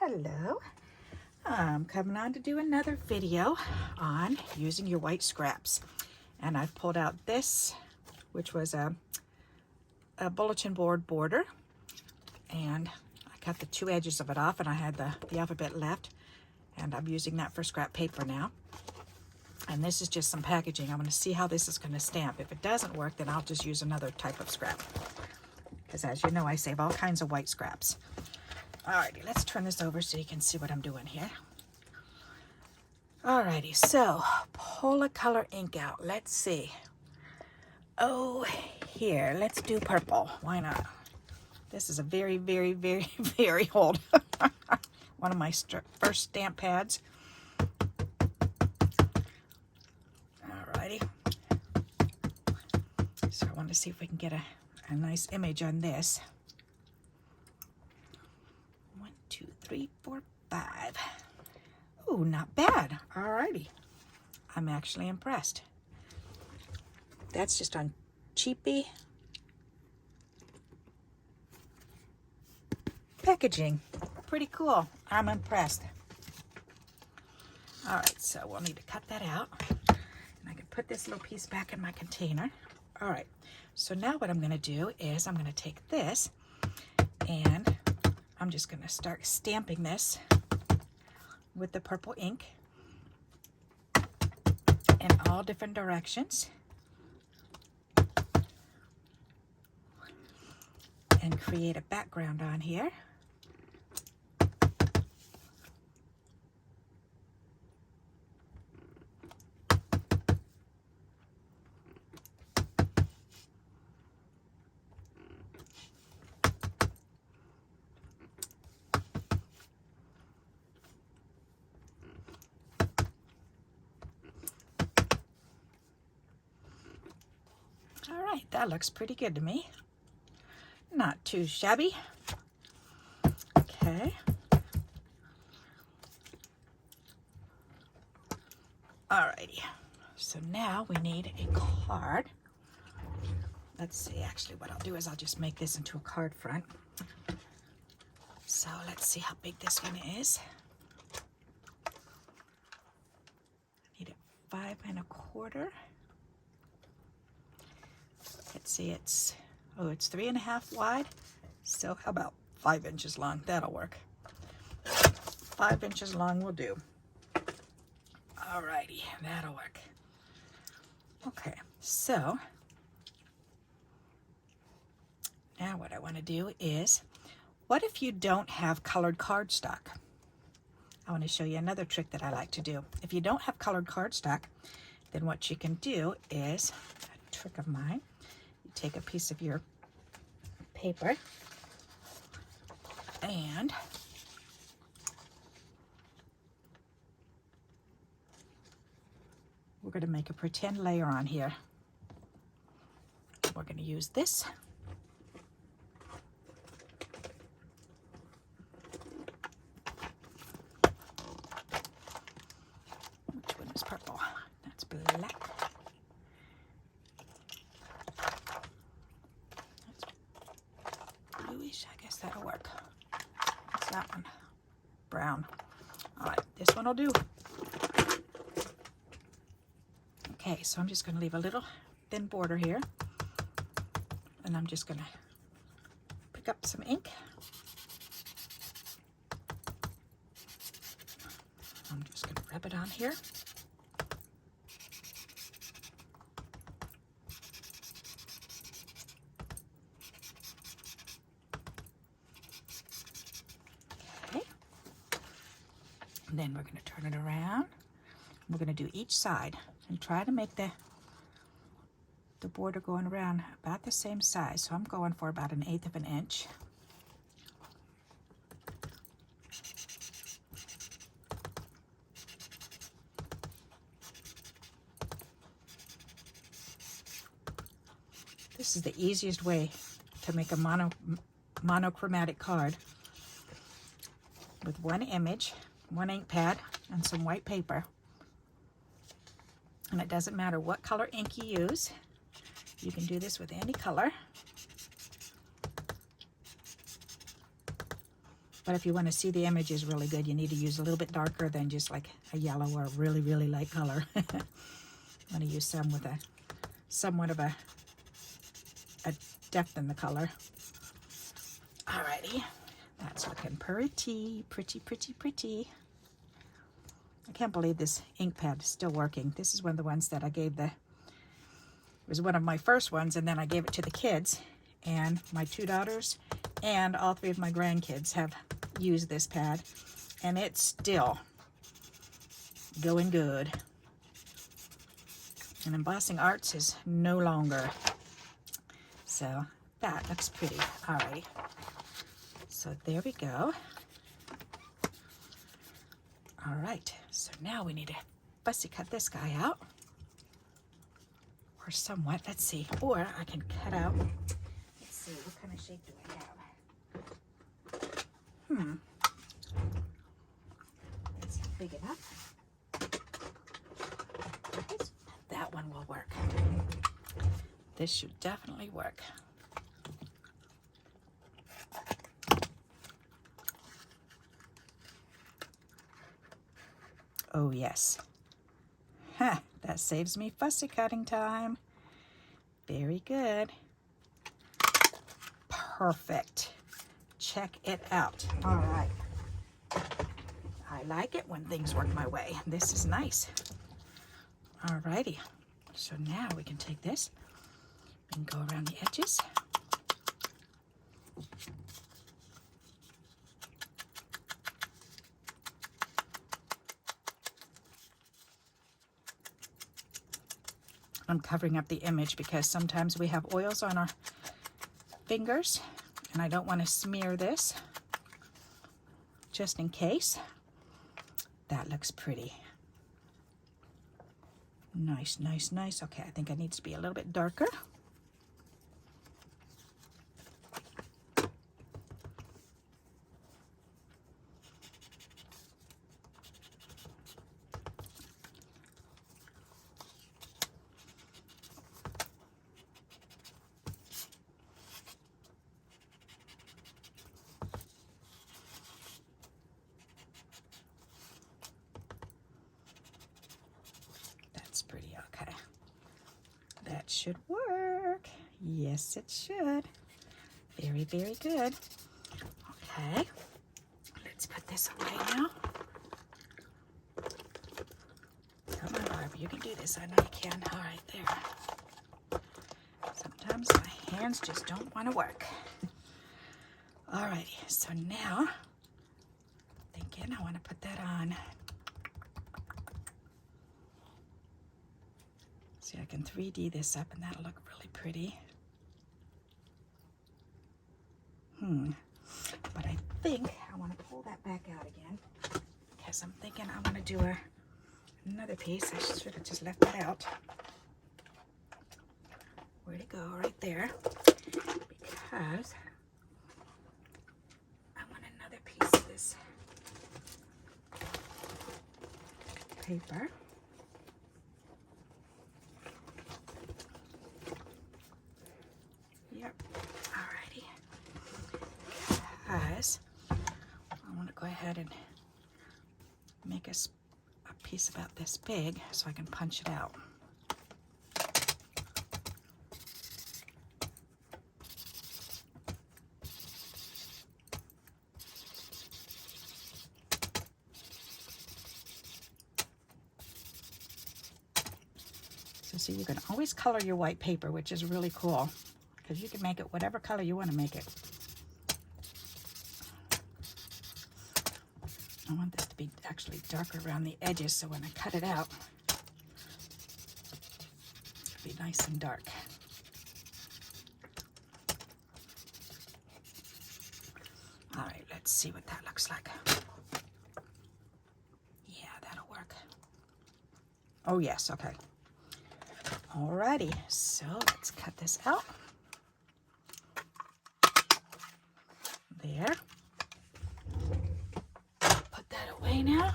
Hello, I'm coming on to do another video on using your white scraps, and I've pulled out this, which was a bulletin board border, and I cut the two edges of it off, and I had the alphabet left, and I'm using that for scrap paper now. And this is just some packaging. I'm going to see how this is going to stamp. If it doesn't work, then I'll just use another type of scrap, because as you know, I save all kinds of white scraps. Alrighty, let's turn this over so you can see what I'm doing here. Alrighty, so pull a color ink out. Let's see. Oh, here, let's do purple. Why not? This is a very, very, very, very old one of my first stamp pads. Alrighty. So I want to see if we can get a nice image on this. 1, 2, 3, 4, 5. Ooh, not bad. Alrighty. I'm actually impressed. That's just on cheapy packaging. Pretty cool. I'm impressed. Alright, so we'll need to cut that out. And I can put this little piece back in my container. Alright, so now what I'm going to do is I'm going to take this and I'm just going to start stamping this with the purple ink in all different directions. And create a background on here. All right, that looks pretty good to me. Not too shabby. Okay. Alrighty. So now we need a card. Let's see, actually what I'll do is I'll just make this into a card front. So let's see how big this one is. I need it 5 1/4. Let's see, it's 3.5 wide. So how about 5 inches long? That'll work. 5 inches long will do. Alrighty, that'll work. Okay, so now what I want to do is, what if you don't have colored cardstock? I want to show you another trick that I like to do. If you don't have colored cardstock, then what you can do is, a trick of mine, you take a piece of your paper and we're going to make a pretend layer on here. We're going to use this. Which one is purple? That's black. That's bluish. I guess that'll work. What's that one? Brown. All right, this one will do. Okay, so I'm just going to leave a little thin border here, and I'm just going to pick up some ink. I'm just going to rub it on here. Okay, and then we're going to turn it around. We're going to do each side and try to make the border going around about the same size. So I'm going for about 1/8 of an inch. This is the easiest way to make a monochromatic card with one image, one ink pad, and some white paper. And it doesn't matter what color ink you use. You can do this with any color. But if you want to see the images really good, you need to use a little bit darker than just like a yellow or a really, really light color. I'm going to use some with a somewhat of a depth in the color. Alrighty, that's looking pretty, pretty, pretty, pretty. I can't believe this ink pad is still working. This is one of the ones that I gave it was one of my first ones, and then I gave it to the kids, and my 2 daughters and all 3 of my grandkids have used this pad, and it's still going good. And embossing arts is no longer. So that looks pretty. Alrighty. So there we go. All right, so now we need to fussy cut this guy out. Or somewhat, let's see. Or I can cut out, let's see, what kind of shape do I have? It's big enough. That one will work. This should definitely work. Oh yes. Huh, that saves me fussy cutting time. Very good. Perfect. Check it out. All right. I like it when things work my way. This is nice. All righty. So now we can take this and go around the edges. I'm covering up the image because sometimes we have oils on our fingers and I don't want to smear this, just in case. That looks pretty. Nice, nice, nice. Okay, I think I need to be a little bit darker. Pretty, okay. That should work. Yes, it should. Very, very good. Okay, let's put this away now. Come on, Barbie, you can do this. I know you can. All right, there. Sometimes my hands just don't want to work. All righty, so now, thinking I want to put that on. See, I can 3D this up and that'll look really pretty. But I think I want to pull that back out again because I'm thinking I want to do another piece. I should have just left that out. Where'd it go? Right there. Because I want another piece of this paper. Yep. Alrighty. Because I want to go ahead and make a piece about this big so I can punch it out. So see, you can always color your white paper, which is really cool because you can make it whatever color you want to make it. I want this to be actually darker around the edges so when I cut it out, it'll be nice and dark. All right, let's see what that looks like. Yeah, that'll work. Oh yes, okay. Alrighty, so let's cut this out. There. Put that away now.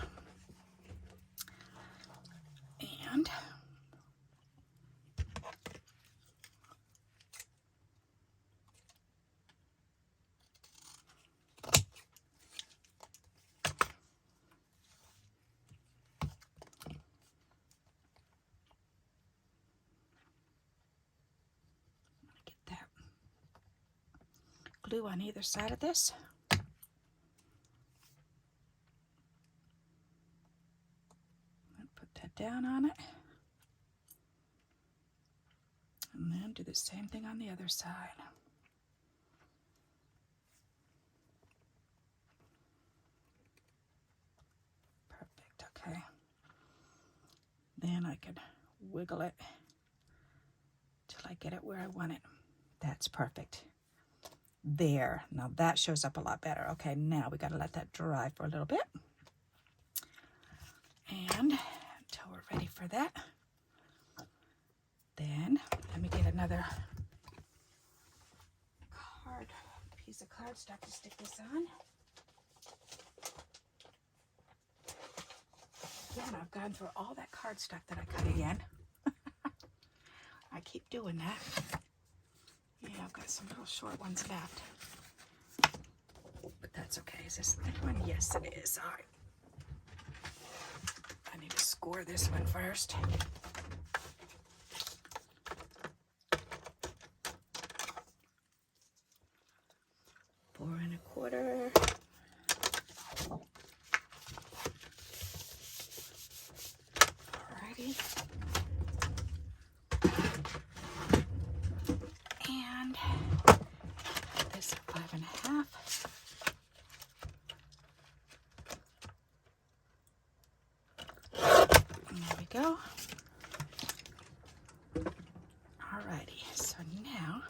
And glue on either side of this. And put that down on it. And then do the same thing on the other side. Perfect, okay. Then I can wiggle it till I get it where I want it. That's perfect. There, now that shows up a lot better. Okay, now we gotta let that dry for a little bit. And until we're ready for that, then let me get another piece of cardstock to stick this on. Again, I've gone through all that cardstock that I cut again. I keep doing that. Yeah, I've got some little short ones left. But that's okay. Is this the thick one? Yes, it is. All right. I need to score this one first. 4 1/4. Alrighty. And this 5 1/2. And there we go. Alrighty, so now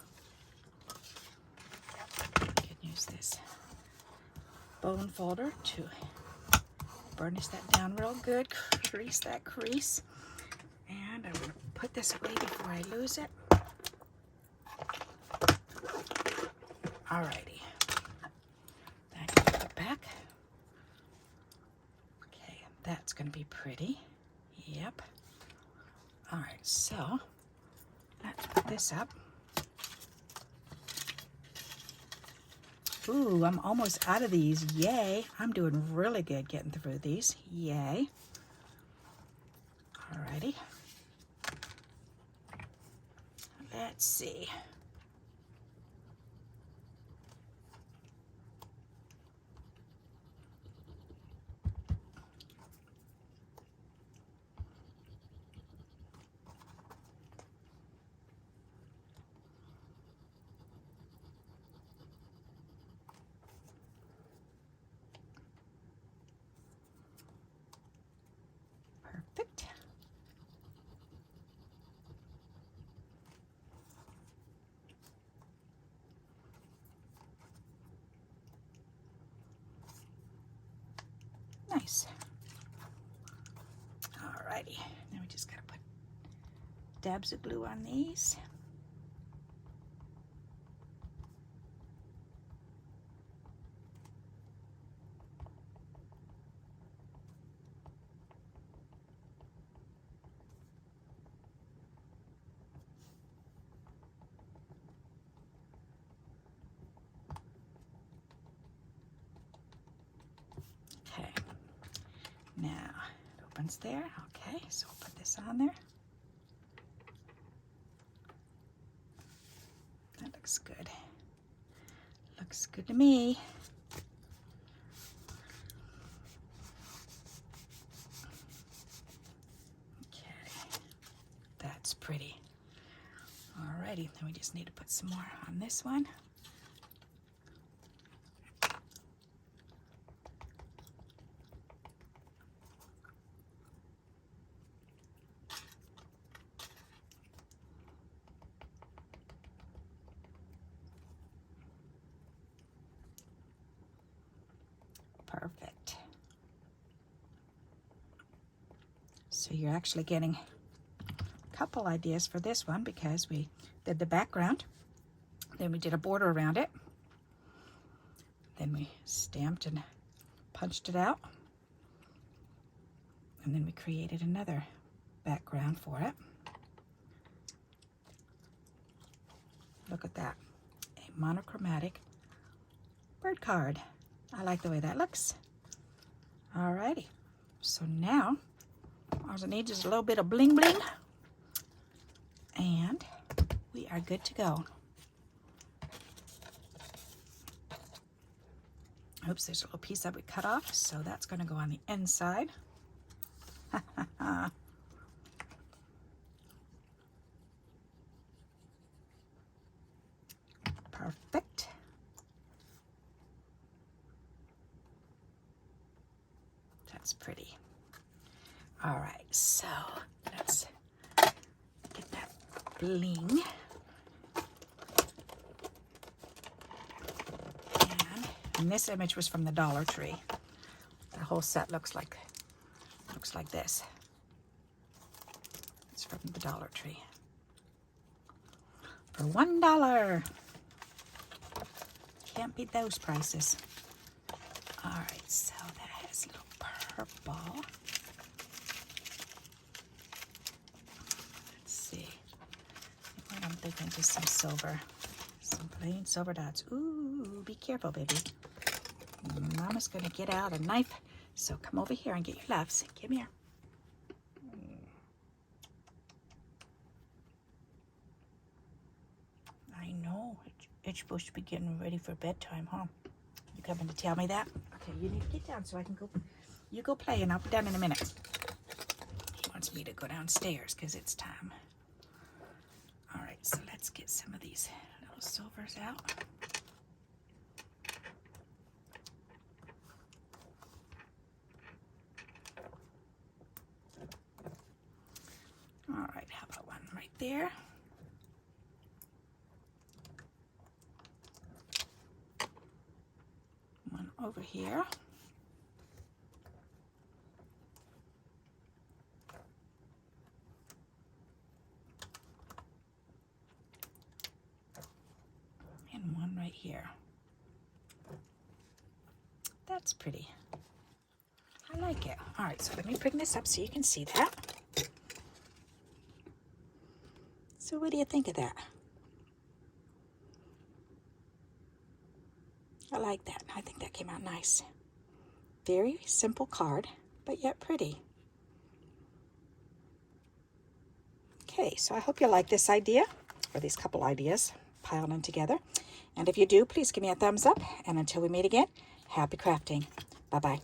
this bone folder to burnish that down real good, crease that crease, and I'm going to put this away before I lose it. Alrighty, then I can put it back. Okay, that's going to be pretty. Yep. Alright, so let's put this up. Ooh, I'm almost out of these. Yay. I'm doing really good getting through these. Yay. Alrighty. Let's see. Perfect. Nice. Alrighty. Now we just gotta put dabs of glue on these. Okay, now it opens there. Okay, so we'll put this on there. That looks good. Looks good to me. Okay, that's pretty. Alrighty, then we just need to put some more on this one. Perfect. So you're actually getting a couple ideas for this one because we did the background, then we did a border around it, then we stamped and punched it out, and then we created another background for it. Look at that, a monochromatic bird card. I like the way that looks. Alrighty, so now all I need is a little bit of bling bling, and we are good to go. Oops, there's a little piece that we cut off, so that's going to go on the inside. Perfect. That's pretty. All right, so let's get that bling. And this image was from the Dollar Tree. The whole set looks like this. It's from the Dollar Tree. For $1. Can't beat those prices. All right, so that has a little purple. Let's see. What I'm thinking, just some silver. Some plain silver dots. Ooh, be careful, baby. Mama's gonna get out a knife, so come over here and get your loves. Come here. I know, it's supposed to be getting ready for bedtime, huh? You coming to tell me that? Okay, you need to get down so I can go. You go play and I'll be done in a minute. He wants me to go downstairs because it's time. All right, so let's get some of these little silvers out. All right, how about one right there? One over here. And one right here. That's pretty. I like it. All right, so let me bring this up so you can see that. So what do you think of that? I like that. I think that came out nice. Very simple card, but yet pretty. Okay, so I hope you like this idea, or these couple ideas piled in together. And if you do, please give me a thumbs up. And until we meet again, happy crafting. Bye-bye.